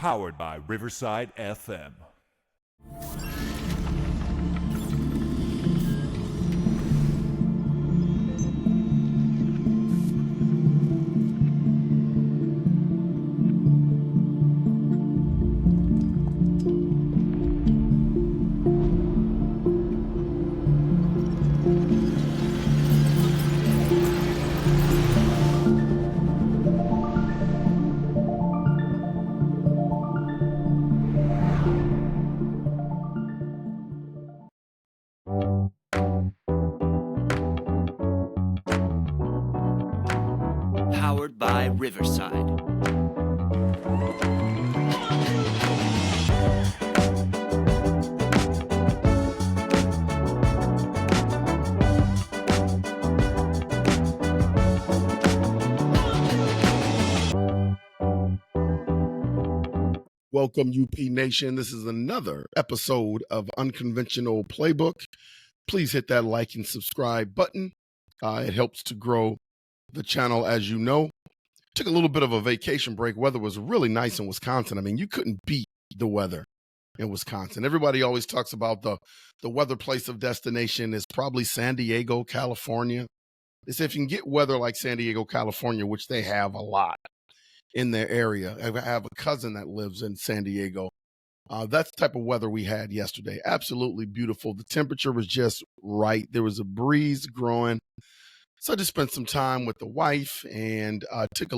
Powered by Riverside FM. Powered by Riverside. Welcome, UP Nation. This is another episode of Unconventional Playbook. Please hit that like and subscribe button. It helps to grow the channel, as you know. Took a little bit of a vacation break. Weather was really nice in Wisconsin. I mean, you couldn't beat the weather in Wisconsin. Everybody always talks about the weather place of destination is probably San Diego, California. They say if you can get weather like San Diego, California, which they have a lot in their area. I have a cousin that lives in San Diego. That's the type of weather we had yesterday. Absolutely beautiful. The temperature was just right. There was a breeze growing. So I just spent some time with the wife and took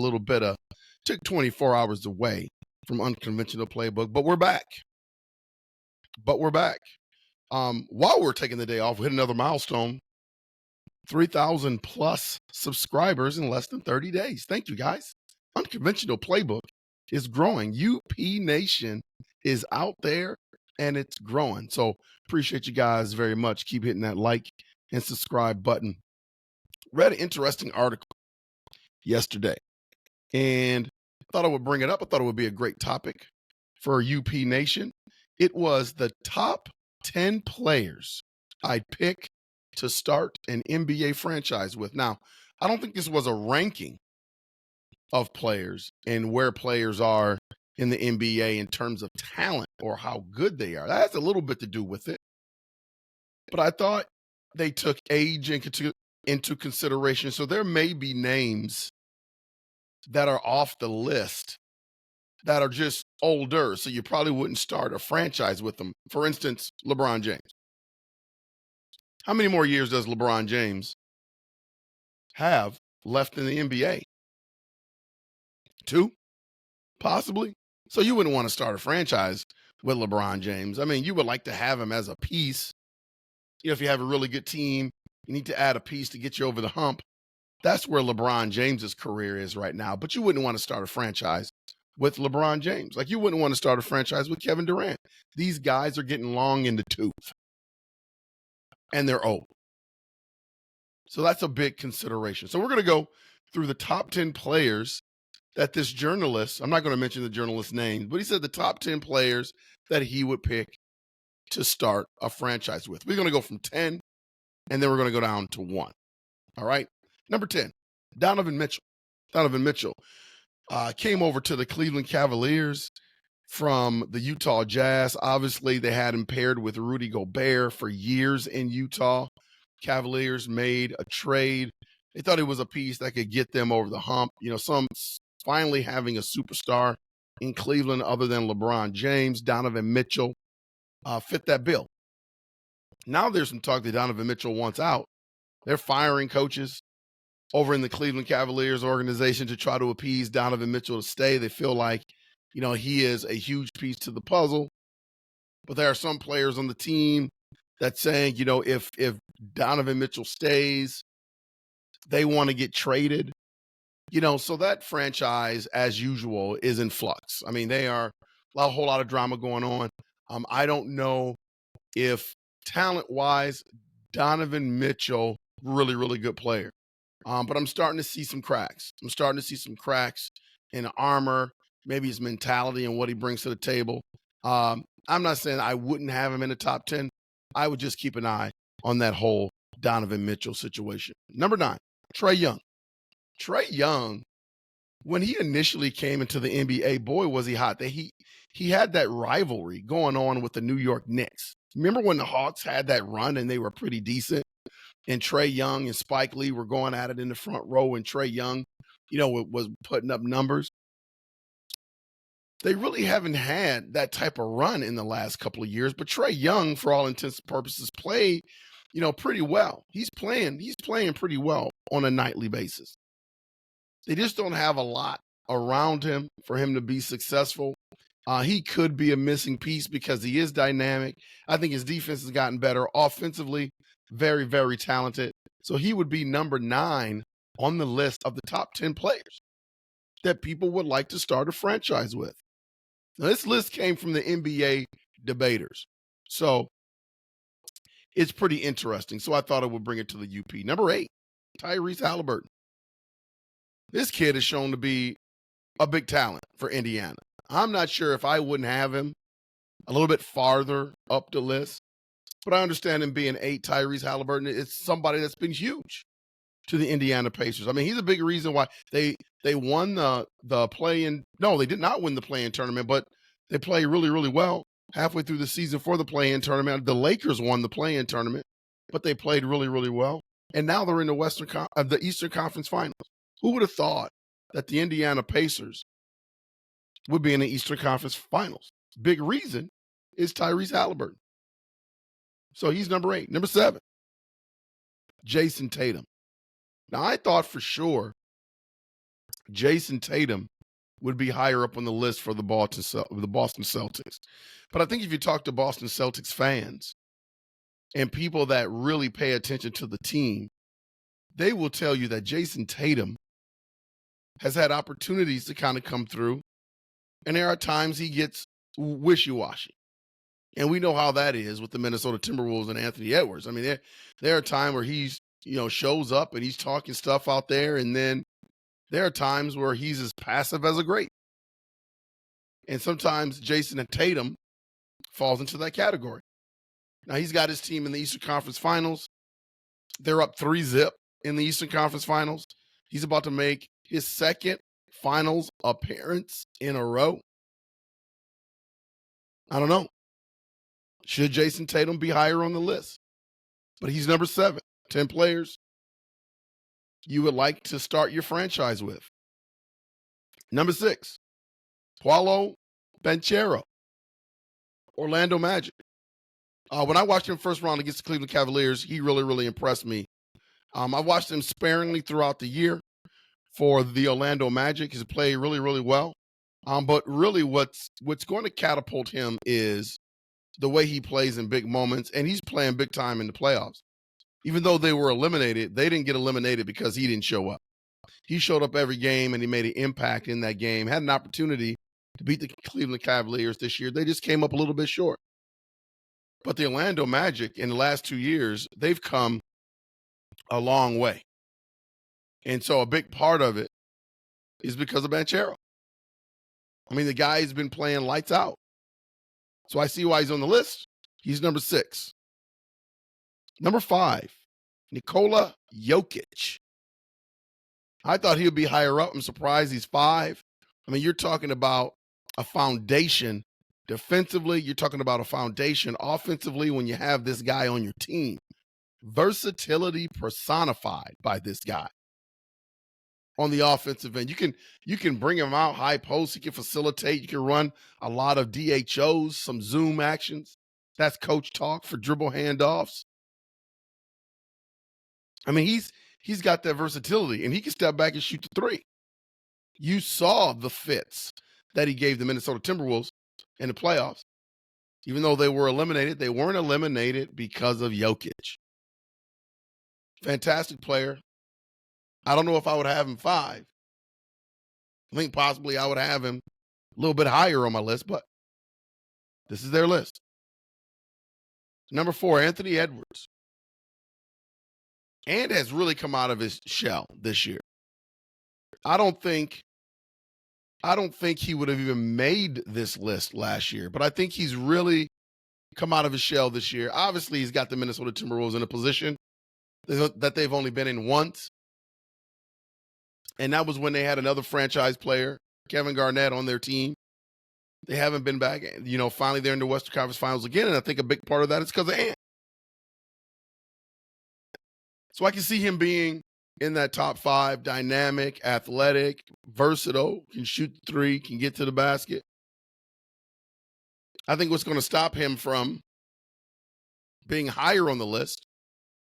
24 hours away from Unconventional Playbook. But we're back. While we're taking the day off, we hit another milestone. 3,000 plus subscribers in less than 30 days. Thank you, guys. Unconventional Playbook is growing. UP Nation is out there and it's growing. So appreciate you guys very much. Keep hitting that like and subscribe button. Read an interesting article yesterday and thought I would bring it up. I thought it would be a great topic for UP Nation. It was the top 10 players I'd pick to start an NBA franchise with. Now, I don't think this was a ranking of players and where players are in the NBA in terms of talent or how good they are. That has a little bit to do with it. But I thought they took age into consideration. So there may be names that are off the list that are just older. So you probably wouldn't start a franchise with them. For instance, LeBron James. How many more years does LeBron James have left in the NBA? 2, possibly. So you wouldn't want to start a franchise with LeBron James. I mean, you would like to have him as a piece. You know, if you have a really good team, you need to add a piece to get you over the hump. That's where LeBron James's career is right now. But you wouldn't want to start a franchise with LeBron James. Like you wouldn't want to start a franchise with Kevin Durant. These guys are getting long in the tooth and they're old. So that's a big consideration. So we're going to go through the top 10 players that this journalist, I'm not going to mention the journalist's name, but he said the top 10 players that he would pick to start a franchise with. We're going to go from 10, and then we're going to go down to 1. All right? Number 10, Donovan Mitchell. Donovan Mitchell came over to the Cleveland Cavaliers from the Utah Jazz. Obviously, they had him paired with Rudy Gobert for years in Utah. Cavaliers made a trade. They thought it was a piece that could get them over the hump. You know, some finally having a superstar in Cleveland other than LeBron James. Donovan Mitchell fit that bill. Now there's some talk that Donovan Mitchell wants out. They're firing coaches over in the Cleveland Cavaliers organization to try to appease Donovan Mitchell to stay. They feel like, you know, he is a huge piece to the puzzle. But there are some players on the team that's saying, you know, if Donovan Mitchell stays, they want to get traded. You know, so that franchise, as usual, is in flux. I mean, they are a whole lot of drama going on. I don't know if talent-wise, Donovan Mitchell, really, really good player. But I'm starting to see some cracks. I'm starting to see some cracks in armor, maybe his mentality and what he brings to the table. I'm not saying I wouldn't have him in the top 10. I would just keep an eye on that whole Donovan Mitchell situation. Number 9, Trey Young. Trey Young when he initially came into the NBA, boy, was he hot. He had that rivalry going on with the New York Knicks. Remember when the Hawks had that run and they were pretty decent? And Trey Young and Spike Lee were going at it in the front row, and Trey Young, was putting up numbers. They really haven't had that type of run in the last couple of years, but Trey Young, for all intents and purposes, played, pretty well. He's playing pretty well on a nightly basis. They just don't have a lot around him for him to be successful. He could be a missing piece because he is dynamic. I think his defense has gotten better. Offensively, very, very talented. So he would be number 9 on the list of the top 10 players that people would like to start a franchise with. Now, this list came from the NBA debaters. So it's pretty interesting. So I thought I would bring it to the UP. Number 8, Tyrese Halliburton. This kid is shown to be a big talent for Indiana. I'm not sure if I wouldn't have him a little bit farther up the list, but I understand him being 8, Tyrese Halliburton. It's somebody that's been huge to the Indiana Pacers. I mean, he's a big reason why they won the play-in. No, they did not win the play-in tournament, but they played really, really well halfway through the season for the play-in tournament. The Lakers won the play-in tournament, but they played really, really well. And now they're in the Eastern Conference Finals. Who would have thought that the Indiana Pacers would be in the Eastern Conference Finals? Big reason is Tyrese Halliburton. So he's number 8. Number 7, Jason Tatum. Now, I thought for sure Jason Tatum would be higher up on the list for the Boston Celtics. But I think if you talk to Boston Celtics fans and people that really pay attention to the team, they will tell you that Jason Tatum has had opportunities to kind of come through, and there are times he gets wishy-washy. And we know how that is with the Minnesota Timberwolves and Anthony Edwards. I mean, there are times where he's, shows up and he's talking stuff out there, and then there are times where he's as passive as a grape. And sometimes Jason Tatum falls into that category. Now, he's got his team in the Eastern Conference Finals. They're up 3-0 in the Eastern Conference Finals. He's about to make his second finals appearance in a row. I don't know. Should Jason Tatum be higher on the list? But he's number 7, 10 players you would like to start your franchise with. Number 6, Paulo Benchero, Orlando Magic. When I watched him first round against the Cleveland Cavaliers, he really, really impressed me. I watched him sparingly throughout the year for the Orlando Magic. He's played really, really well. But really what's going to catapult him is the way he plays in big moments, and he's playing big time in the playoffs. Even though they were eliminated, they didn't get eliminated because he didn't show up. He showed up every game, and he made an impact in that game, had an opportunity to beat the Cleveland Cavaliers this year. They just came up a little bit short. But the Orlando Magic in the last 2 years, they've come a long way. And so a big part of it is because of Banchero. I mean, the guy's been playing lights out. So I see why he's on the list. He's number 6. Number 5, Nikola Jokic. I thought he would be higher up. I'm surprised he's 5. I mean, you're talking about a foundation defensively. You're talking about a foundation offensively when you have this guy on your team. Versatility personified by this guy on the offensive end. You can bring him out high post. He can facilitate. You can run a lot of DHOs, some zoom actions. That's coach talk for dribble handoffs. I mean, he's got that versatility, and he can step back and shoot the 3. You saw the fits that he gave the Minnesota Timberwolves in the playoffs. Even though they were eliminated, they weren't eliminated because of Jokic. Fantastic player. I don't know if I would have him 5. I think possibly I would have him a little bit higher on my list, but this is their list. Number 4, Anthony Edwards. And has really come out of his shell this year. I don't think he would have even made this list last year, but I think he's really come out of his shell this year. Obviously, he's got the Minnesota Timberwolves in a position that they've only been in once. And that was when they had another franchise player, Kevin Garnett, on their team. They haven't been back. Finally they're in the Western Conference Finals again, and I think a big part of that is because of Ant. So I can see him being in that top 5, dynamic, athletic, versatile, can shoot the three, can get to the basket. I think what's going to stop him from being higher on the list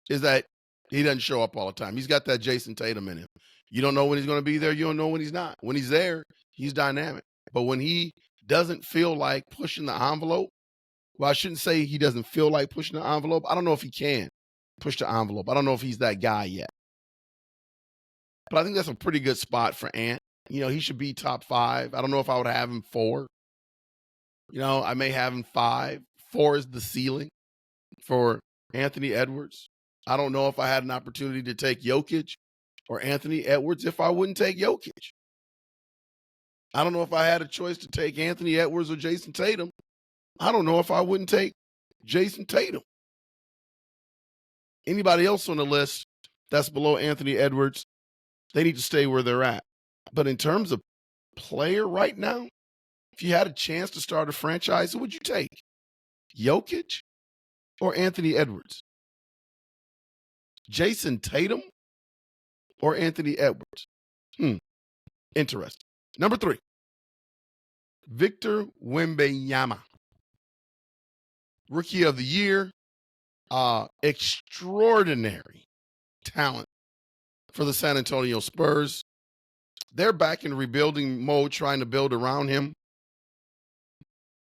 is that he doesn't show up all the time. He's got that Jason Tatum in him. You don't know when he's going to be there. You don't know when he's not. When he's there, he's dynamic. But when he doesn't feel like pushing the envelope, well, I shouldn't say he doesn't feel like pushing the envelope. I don't know if he can push the envelope. I don't know if he's that guy yet. But I think that's a pretty good spot for Ant. He should be top 5. I don't know if I would have him 4. I may have him 5. 4 is the ceiling for Anthony Edwards. I don't know if I had an opportunity to take Jokic or Anthony Edwards if I wouldn't take Jokic. I don't know if I had a choice to take Anthony Edwards or Jason Tatum. I don't know if I wouldn't take Jason Tatum. Anybody else on the list that's below Anthony Edwards, they need to stay where they're at. But in terms of player right now, if you had a chance to start a franchise, who would you take? Jokic or Anthony Edwards? Jason Tatum or Anthony Edwards? Interesting. Number 3, Victor Wembanyama. Rookie of the Year. Extraordinary talent for the San Antonio Spurs. They're back in rebuilding mode, trying to build around him.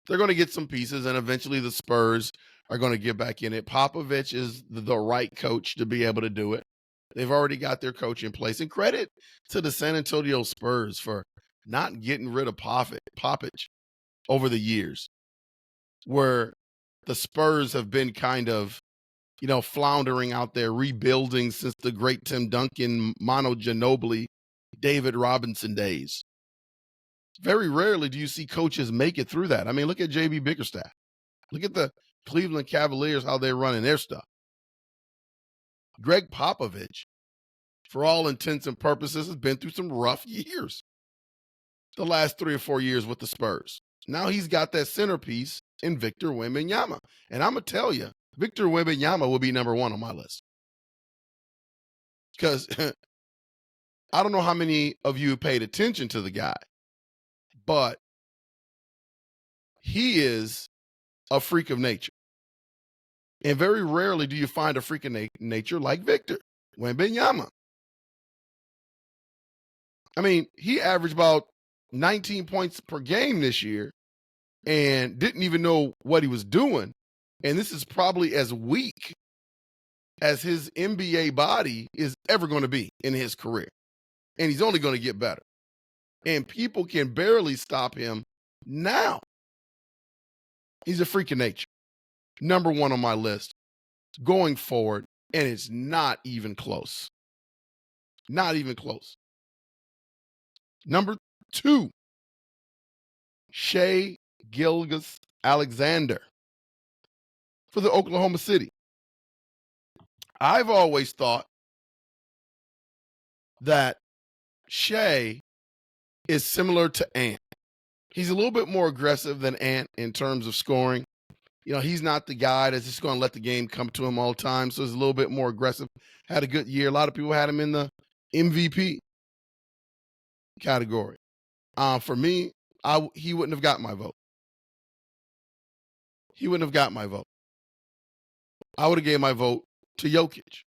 They're going to get some pieces, and eventually the Spurs are going to get back in it. Popovich is the right coach to be able to do it. They've already got their coach in place. And credit to the San Antonio Spurs for not getting rid of Popovich over the years, where the Spurs have been kind of, floundering out there, rebuilding since the great Tim Duncan, Manu Ginobili, David Robinson days. Very rarely do you see coaches make it through that. I mean, look at J.B. Bickerstaff. Look at the Cleveland Cavaliers, how they're running their stuff. Greg Popovich, for all intents and purposes, has been through some rough years the last 3 or 4 years with the Spurs. Now he's got that centerpiece in Victor Wembanyama. And I'm going to tell you, Victor Wembanyama will be number 1 on my list. Because I don't know how many of you paid attention to the guy, but he is a freak of nature. And very rarely do you find a freak of nature like Victor Wembanyama. I mean, he averaged about 19 points per game this year and didn't even know what he was doing. And this is probably as weak as his NBA body is ever going to be in his career. And he's only going to get better. And people can barely stop him now. He's a freak of nature. Number 1 on my list going forward, and it's not even close. Not even close. Number 2, Shai Gilgeous-Alexander for the Oklahoma City. I've always thought that Shai is similar to Ant. He's a little bit more aggressive than Ant in terms of scoring. He's not the guy that's just going to let the game come to him all the time. So he's a little bit more aggressive. Had a good year. A lot of people had him in the MVP category. For me, he wouldn't have got my vote. He wouldn't have got my vote. I would have gave my vote to Jokic.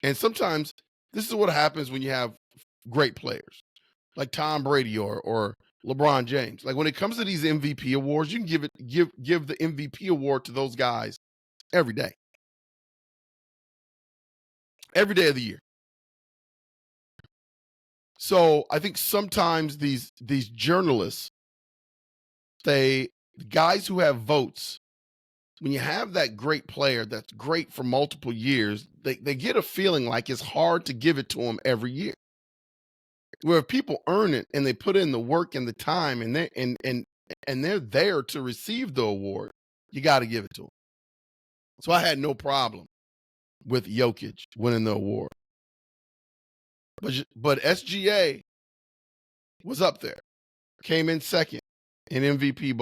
And sometimes this is what happens when you have great players like Tom Brady or LeBron James. Like when it comes to these MVP awards, you can give the MVP award to those guys every day. Every day of the year. So I think sometimes these journalists, the guys who have votes, when you have that great player that's great for multiple years, they get a feeling like it's hard to give it to them every year. Where if people earn it and they put in the work and the time and they're there to receive the award, you got to give it to them. So I had no problem with Jokic winning the award. But SGA was up there, came in second in MVP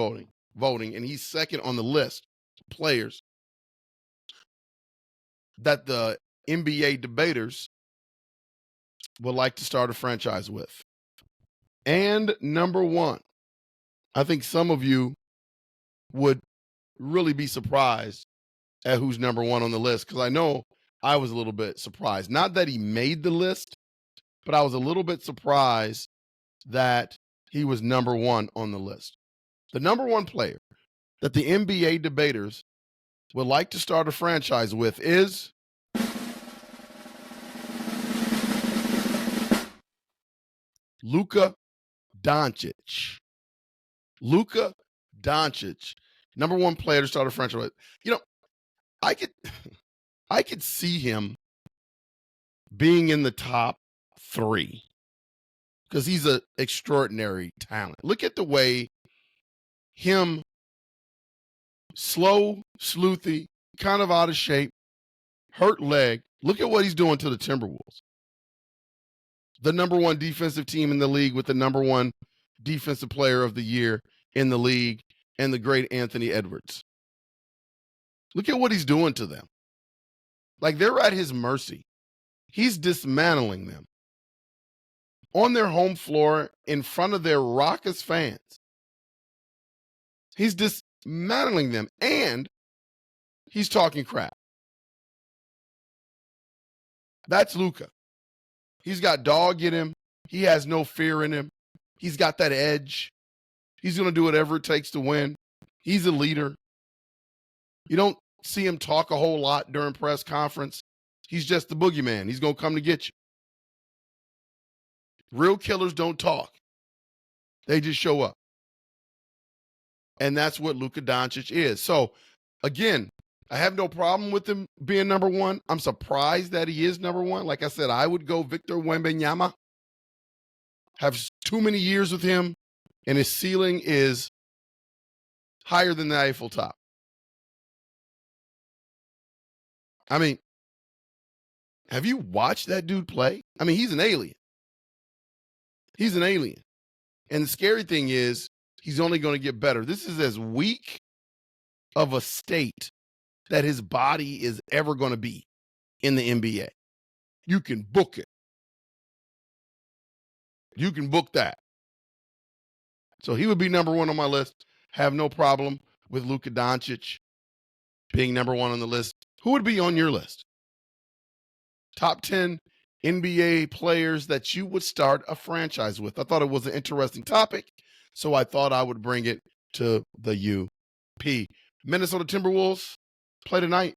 voting, and he's second on the list of players that the NBA debaters would like to start a franchise with. And number one, I think some of you would really be surprised at who's number one on the list, because I know I was a little bit surprised. Not that he made the list, but I was a little bit surprised that he was number one on the list. The number one player that the NBA debaters would like to start a franchise with is Luka Doncic. Luka Doncic, number one player to start a franchise with. You know, I could see him being in the top 3 because he's an extraordinary talent. Look at the way him, slow, sleuthy, kind of out of shape, hurt leg. Look at what he's doing to the Timberwolves. The number one defensive team in the league with the number one defensive player of the year in the league and the great Anthony Edwards. Look at what he's doing to them. Like, they're at his mercy. He's dismantling them on their home floor in front of their raucous fans. He's dismantling them, and he's talking crap. That's Luka. He's got dog in him. He has no fear in him. He's got that edge. He's going to do whatever it takes to win. He's a leader. You don't see him talk a whole lot during press conference. He's just the boogeyman. He's going to come to get you. Real killers don't talk. They just show up. And that's what Luka Doncic is. So, again, I have no problem with him being number one. I'm surprised that he is number one. Like I said, I would go Victor Wembanyama. Have too many years with him, and his ceiling is higher than the Eiffel Top. I mean, have you watched that dude play? I mean, he's an alien. He's an alien. And the scary thing is, he's only going to get better. This is as weak of a state that his body is ever going to be in the NBA. You can book it. You can book that. So he would be number one on my list. Have no problem with Luka Doncic being number one on the list. Who would be on your list? Top 10 NBA players that you would start a franchise with. I thought it was an interesting topic, so I thought I would bring it to the UP. Minnesota Timberwolves play tonight.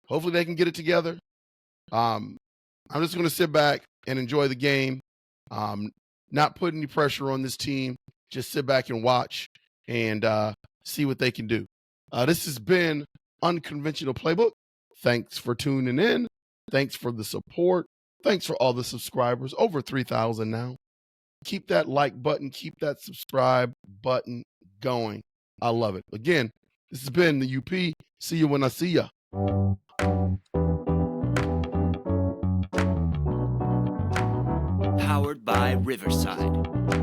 Hopefully they can get it together. I'm just going to sit back and enjoy the game. Not put any pressure on this team. Just sit back and watch and see what they can do. This has been Unconventional Playbook. Thanks for tuning in. Thanks for the support. Thanks for all the subscribers. Over 3,000 now. Keep that like button. Keep that subscribe button going. I love it. Again, this has been the UP. See you when I see ya. Powered by Riverside.